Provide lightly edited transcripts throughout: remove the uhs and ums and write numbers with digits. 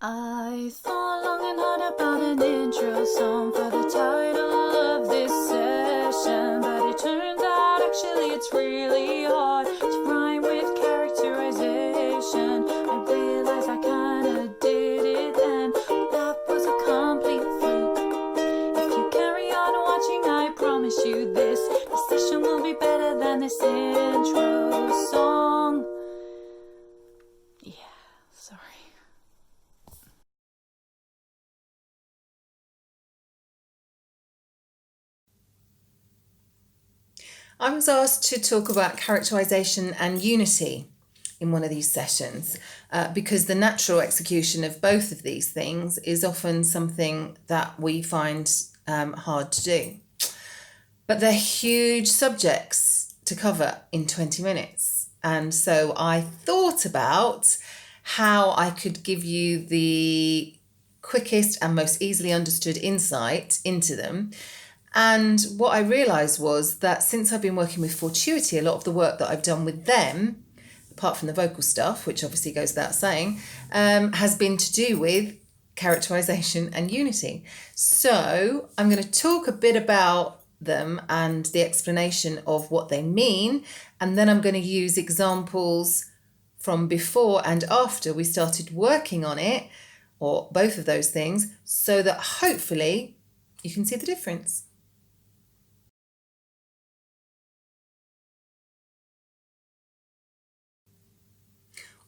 I thought long and hard about an intro song for the title of this session, but it turns out actually it's really hard to rhyme with characterization. I realized I kinda did it then, but that was a complete fluke. If you carry on watching, I promise you this session will be better than this intro song. Yeah, sorry. I was asked to talk about characterisation and unity in one of these sessions because the natural execution of both of these things is often something that we find hard to do. But they're huge subjects to cover in 20 minutes. And so I thought about how I could give you the quickest and most easily understood insight into them. And what I realised was that since I've been working with Fortuity, a lot of the work that I've done with them, apart from the vocal stuff, which obviously goes without saying, has been to do with characterisation and unity. So I'm going to talk a bit about them and the explanation of what they mean, and then I'm going to use examples from before and after we started working on it, or both of those things, so that hopefully you can see the difference.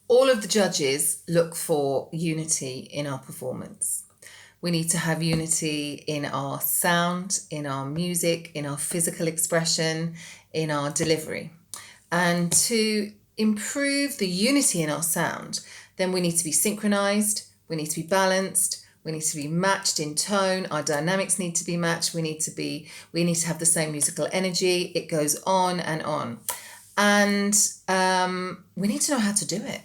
All of the judges look for unity in our performance. We need to have unity in our sound, in our music, in our physical expression, in our delivery. And to improve the unity in our sound, then we need to be synchronized, we need to be balanced, we need to be matched in tone, our dynamics need to be matched, we need to have the same musical energy. It goes on and on. And we need to know how to do it.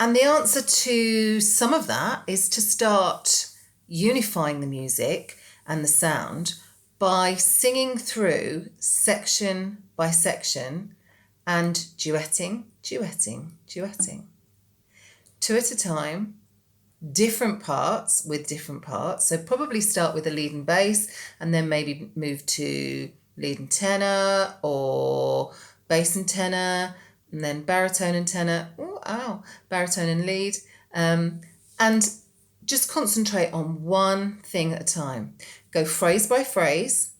And the answer to some of that is to start unifying the music and the sound by singing through section by section and duetting. Two at a time, different parts with different parts. So probably start with the lead and bass and then maybe move to lead and tenor or bass and tenor, and then baritone and tenor, baritone and lead, and just concentrate on one thing at a time. Go phrase by phrase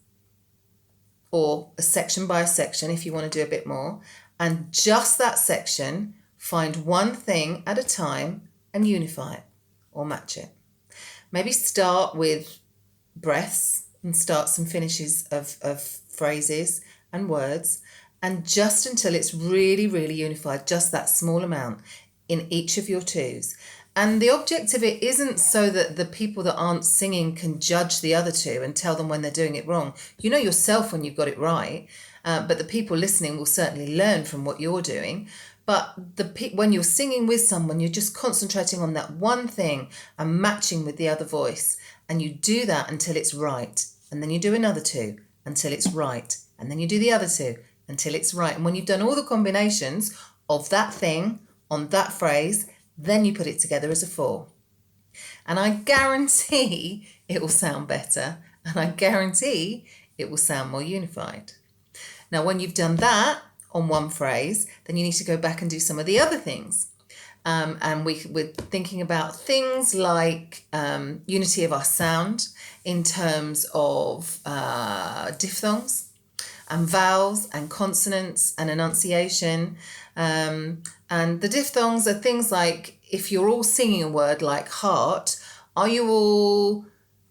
or a section by a section if you want to do a bit more, and just that section, find one thing at a time and unify it or match it. Maybe start with breaths and start some finishes of phrases and words, and just until it's really, really unified, just that small amount in each of your twos. And the object of it isn't so that the people that aren't singing can judge the other two and tell them when they're doing it wrong. You know yourself when you've got it right, but the people listening will certainly learn from what you're doing. But when you're singing with someone, you're just concentrating on that one thing and matching with the other voice. And you do that until it's right. And then you do another two until it's right. And then you do the other two until it's right. And when you've done all the combinations of that thing on that phrase, then you put it together as a four. And I guarantee it will sound better. And I guarantee it will sound more unified. Now, when you've done that on one phrase, then you need to go back and do some of the other things. And we're thinking about things like unity of our sound in terms of diphthongs and vowels and consonants and enunciation. And the diphthongs are things like, if you're all singing a word like heart, are you all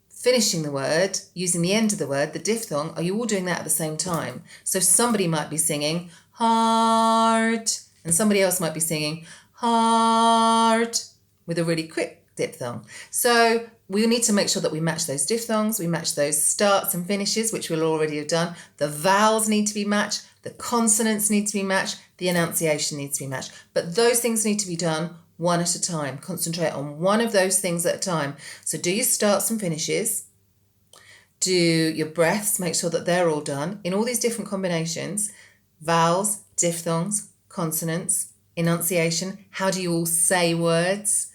finishing the word using the end of the word, the diphthong? Are you all doing that at the same time? So somebody might be singing heart and somebody else might be singing heart with a really quick diphthong. So we need to make sure that we match those diphthongs, we match those starts and finishes, which we'll already have done. The vowels need to be matched, the consonants need to be matched, the enunciation needs to be matched. But those things need to be done one at a time. Concentrate on one of those things at a time. So do your starts and finishes, do your breaths, make sure that they're all done in all these different combinations, vowels, diphthongs, consonants, enunciation, how do you all say words,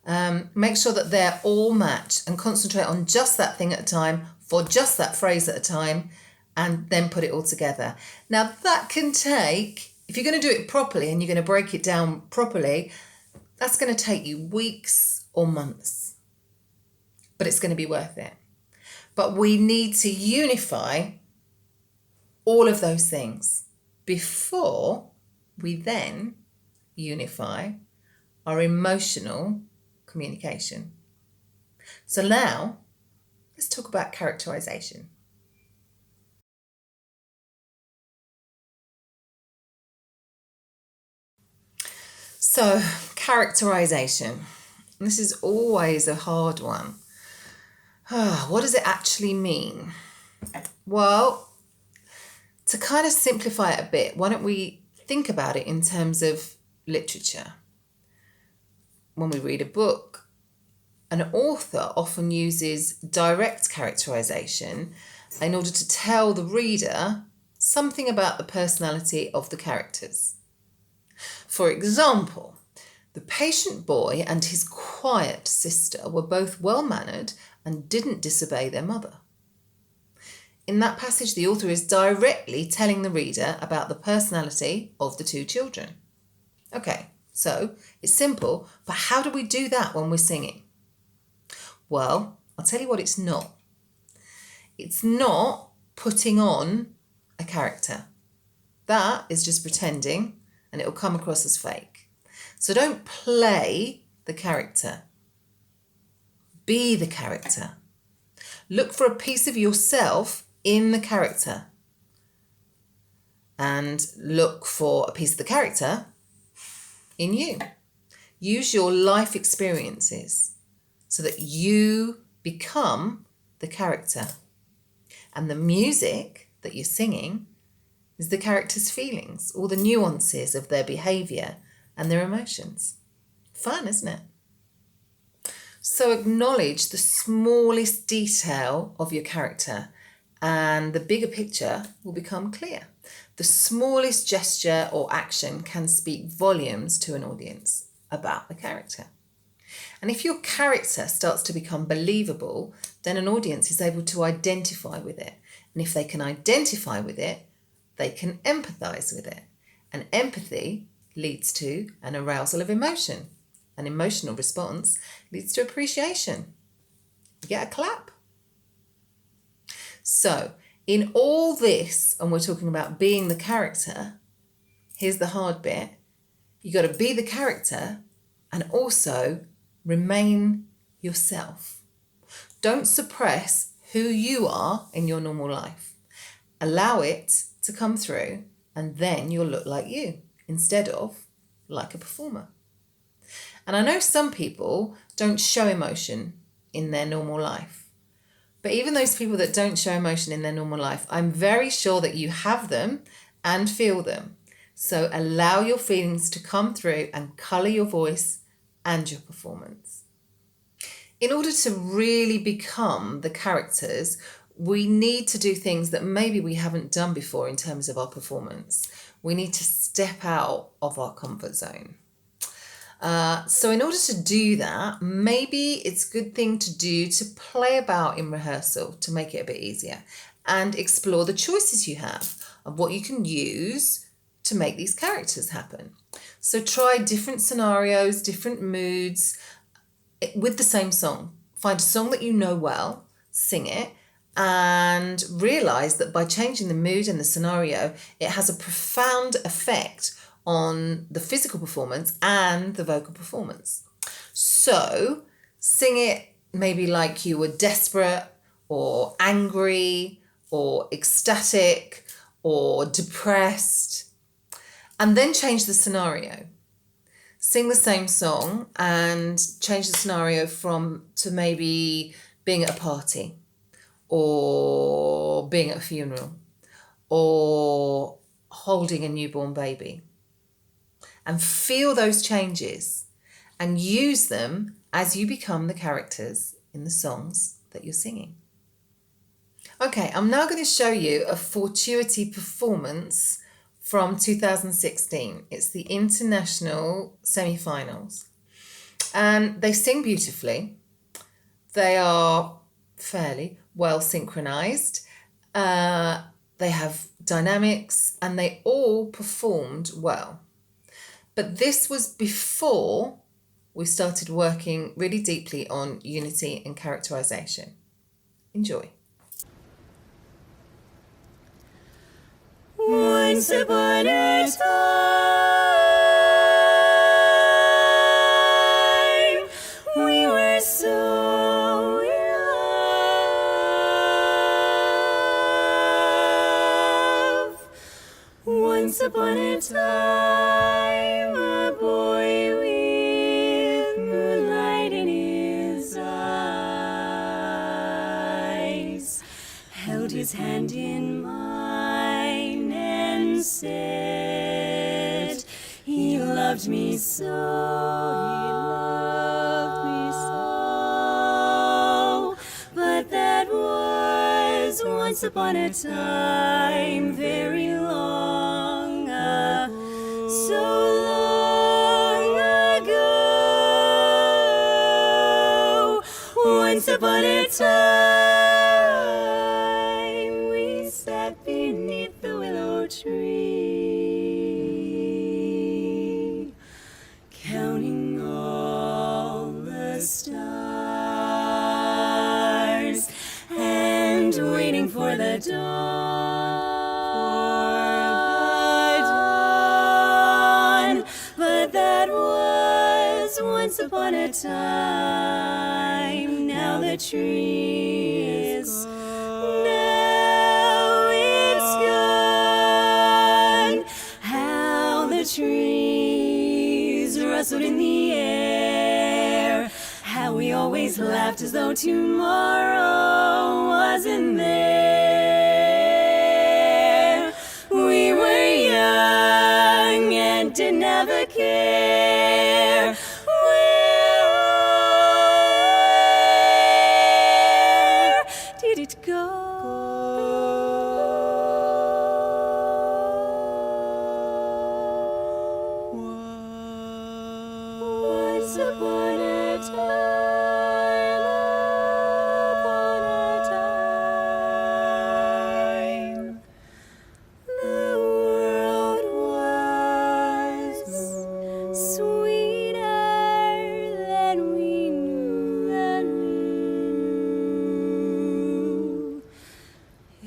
Make sure that they're all matched and concentrate on just that thing at a time for just that phrase at a time, and then put it all together. Now that can take, if you're going to do it properly and you're going to break it down properly, that's going to take you weeks or months, but it's going to be worth it. But we need to unify all of those things before we then unify our emotional communication. So now let's talk about characterization. So, characterization. This is always a hard one. What does it actually mean? Well, to kind of simplify it a bit, why don't we think about it in terms of literature? When we read a book, an author often uses direct characterization in order to tell the reader something about the personality of the characters. For example, the patient boy and his quiet sister were both well-mannered and didn't disobey their mother. In that passage, the author is directly telling the reader about the personality of the two children. Okay, so it's simple, but how do we do that when we're singing? Well, I'll tell you what it's not. It's not putting on a character. That is just pretending, and it will come across as fake. So don't play the character. Be the character. Look for a piece of yourself in the character. And look for a piece of the character in you. Use your life experiences so that you become the character. And the music that you're singing is the character's feelings, all the nuances of their behaviour and their emotions. Fun, isn't it? So acknowledge the smallest detail of your character and the bigger picture will become clear. The smallest gesture or action can speak volumes to an audience about the character. And if your character starts to become believable, then an audience is able to identify with it. And if they can identify with it, they can empathise with it. And empathy leads to an arousal of emotion. An emotional response leads to appreciation. You get a clap. So, in all this, and we're talking about being the character, here's the hard bit. You got to be the character and also remain yourself. Don't suppress who you are in your normal life. Allow it to come through, and then you'll look like you instead of like a performer. And I know some people don't show emotion in their normal life. But even those people that don't show emotion in their normal life, I'm very sure that you have them and feel them. So allow your feelings to come through and colour your voice and your performance. In order to really become the characters, we need to do things that maybe we haven't done before in terms of our performance. We need to step out of our comfort zone. So in order to do that, maybe it's a good thing to do to play about in rehearsal to make it a bit easier and explore the choices you have of what you can use to make these characters happen. So try different scenarios, different moods with the same song. Find a song that you know well, sing it, and realise that by changing the mood and the scenario, it has a profound effect on the physical performance and the vocal performance. So sing it maybe like you were desperate or angry or ecstatic or depressed, and then change the scenario. Sing the same song and change the scenario to maybe being at a party or being at a funeral or holding a newborn baby. And feel those changes and use them as you become the characters in the songs that you're singing. Okay, I'm now going to show you a Fortuity performance from 2016. It's the international semi-finals. And they sing beautifully. They are fairly well synchronized. They have dynamics and they all performed well. But this was before we started working really deeply on unity and characterization. Enjoy. Once upon a time, we were so in love. Once upon a time, a boy with moonlight in his eyes held his hand in mine and said, he loved me so, he loved me so. But that was once upon a time, very long ago, so long ago. Once upon a time, we sat beneath the willow tree, counting all the stars and waiting for the dawn. But that was once upon a time. Now the tree is gone. Now it's gone. How the trees rustled in the air. How we always laughed as though tomorrow wasn't there. We were young and didn't have a care. Where did it go? Once upon a time, the world was sweeter than we knew.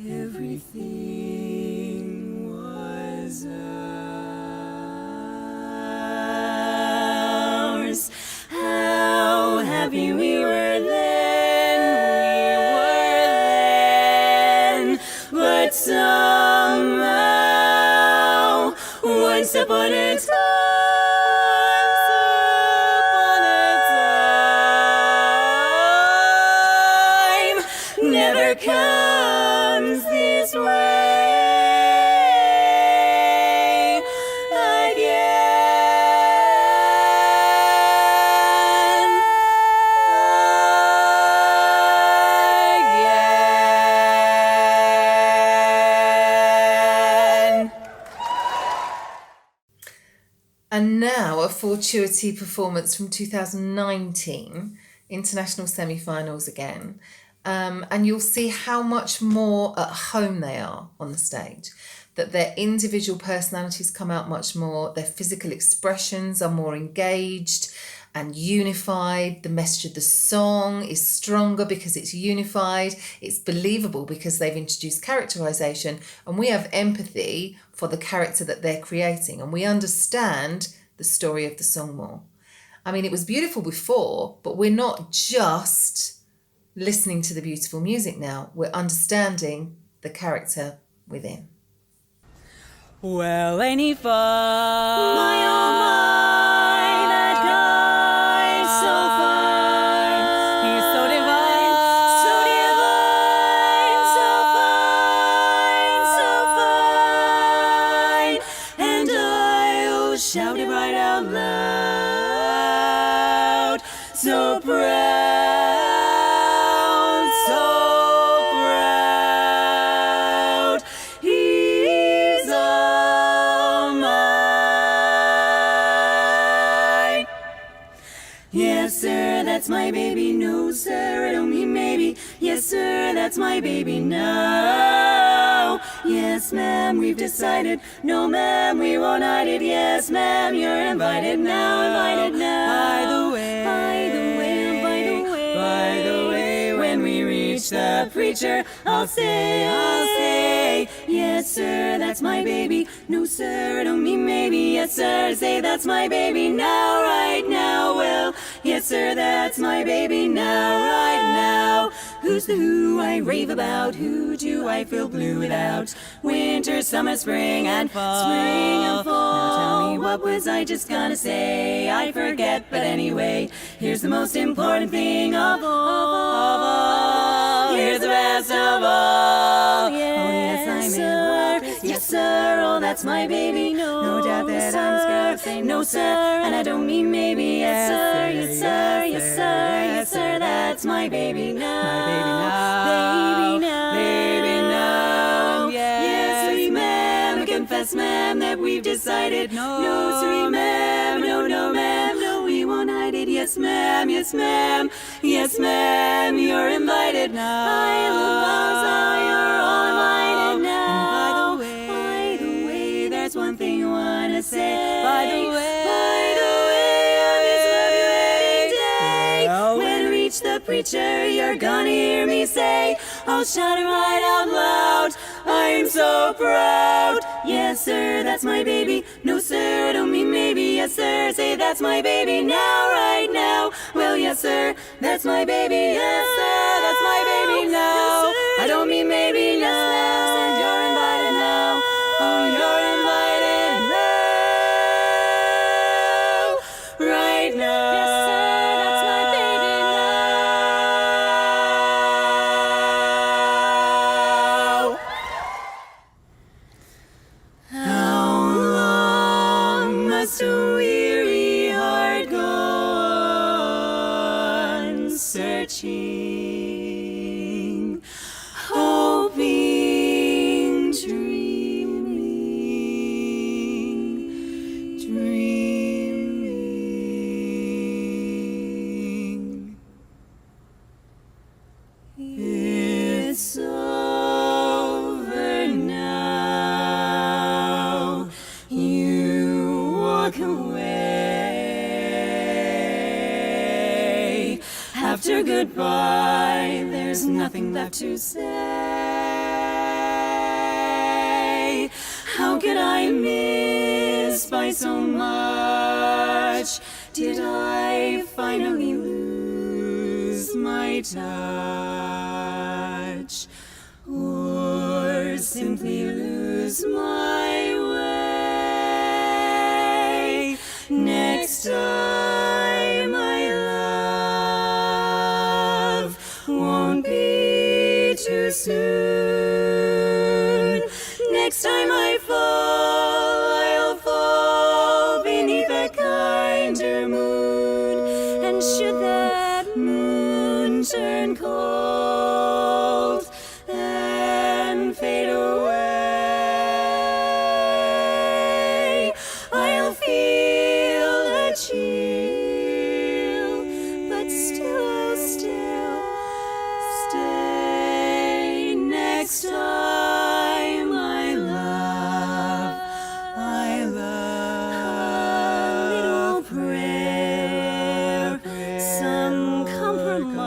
Everything was ours. How happy we were then, but somehow, once upon a time, never comes this way again. And now a Fortuity performance from 2019, international semi-finals again. And you'll see how much more at home they are on the stage, that their individual personalities come out much more, their physical expressions are more engaged and unified. The message of the song is stronger because it's unified. It's believable because they've introduced characterization, and we have empathy for the character that they're creating, and we understand the story of the song more. I mean, it was beautiful before, but we're not just listening to the beautiful music now. We're understanding the character within. Well, ain't he fine? My oh my, that guy, so fine. He's so divine, so divine, so fine, so fine. And I'll shout it right out loud. So proud, so proud. He's all mine. Yeah. that's my baby. No, sir, I don't mean maybe. Yes, sir, that's my baby now. Yes, ma'am, we've decided. No, ma'am, we won't hide it. Yes, ma'am, you're invited now, invited now. By the way, when we reach the preacher, I'll say, yes, sir, that's my baby. No, sir, I don't mean maybe. Yes, sir, say that's my baby now, right now. Well, yes, sir, that's my baby now, right now. Who's the who I rave about? Who do I feel blue without? Winter, summer, spring, and fall. Spring and fall. Now tell me, what was I just gonna say? I forget, but anyway, here's the most important thing of all. Here's the best of all. Yes, oh, yes, I'm sir. Yes, sir. Oh, that's my baby. No doubt that I'm scared. Say no, sir, and I don't mean maybe. Yes, sir. Yes, sir. Yes, sir. Yes, sir. That's my baby now. My baby now. Baby now. Baby now. Yes, sir, ma'am. I confess, ma'am, that we've decided. No, sir, ma'am. No, no, ma'am. No, we won't hide it. Yes, ma'am. Yes, ma'am. Yes, ma'am. You're invited now. I love how you're all invited now. And by the way, there's one thing I wanna say. By the way, on this lovely wedding day, when I reach the preacher, you're gonna hear me say, I'll shout it right out loud. I'm so proud. Yes, sir, that's my baby. No, sir, I don't mean maybe. Yes, sir, say that's my baby now, right now. Well, yes, sir, that's my baby. Yes, sir, that's my baby now. I don't mean maybe. Yes, sir, you're invited now. Oh, you're invited now, right now. Yes, sir, that's my baby now. How long must a weary heart go on searching, hoping, dreaming? It's over now. You walk away. After goodbye, there's nothing left to say. How could I miss by so much? Did I finally lose my touch? Or simply lose my way? Next time, my love, won't be too soon. Next time I fall, I'll fall beneath a kinder moon. And should that moon turn cold and fade away, I'll feel a chill, but still I'll stay. Next time, my love, I love a little prayer, some compromise,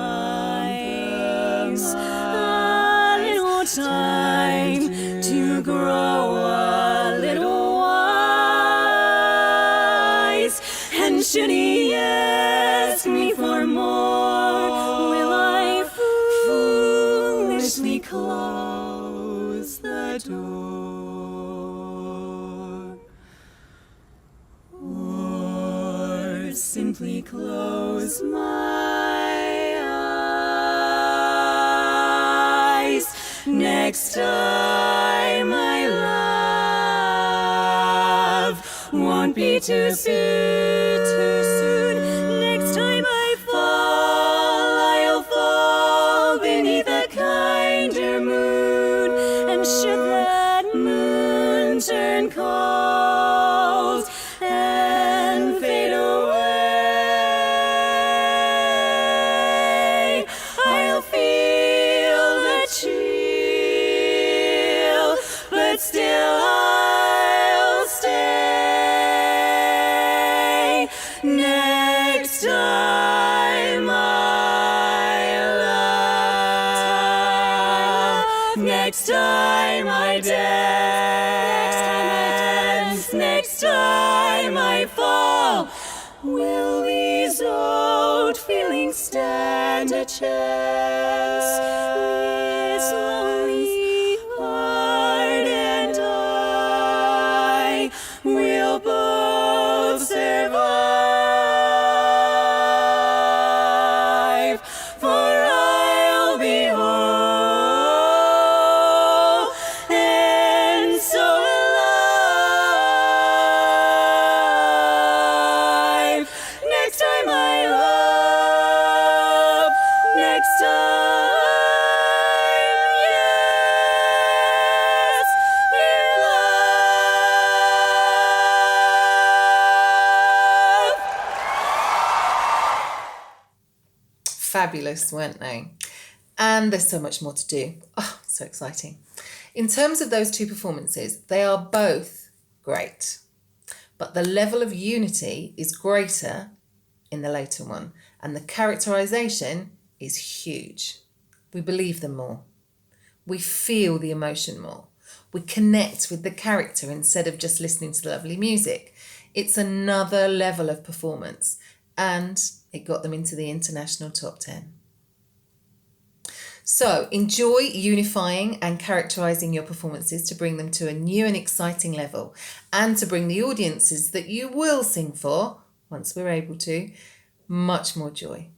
a little time to grow a little wise. And should he ask me for more, will I foolishly close the door? Or simply close my eyes? Next time, my love, won't be too soon. Next time I fall, I'll fall beneath a kinder moon. And should that moon turn cold and fade away, time I fall, will these old feelings stand a chance? This lonely heart and I will both survive, for I'll be whole and so alive. Next time I love, next time, yes, hear love. Fabulous, weren't they? And there's so much more to do. Oh, so exciting. In terms of those two performances, they are both great, but the level of unity is greater in the later one, and the characterization is huge. We believe them more. We feel the emotion more. We connect with the character instead of just listening to the lovely music. It's another level of performance, and it got them into the international top 10. So enjoy unifying and characterizing your performances to bring them to a new and exciting level, and to bring the audiences that you will sing for, once we're able to, much more joy.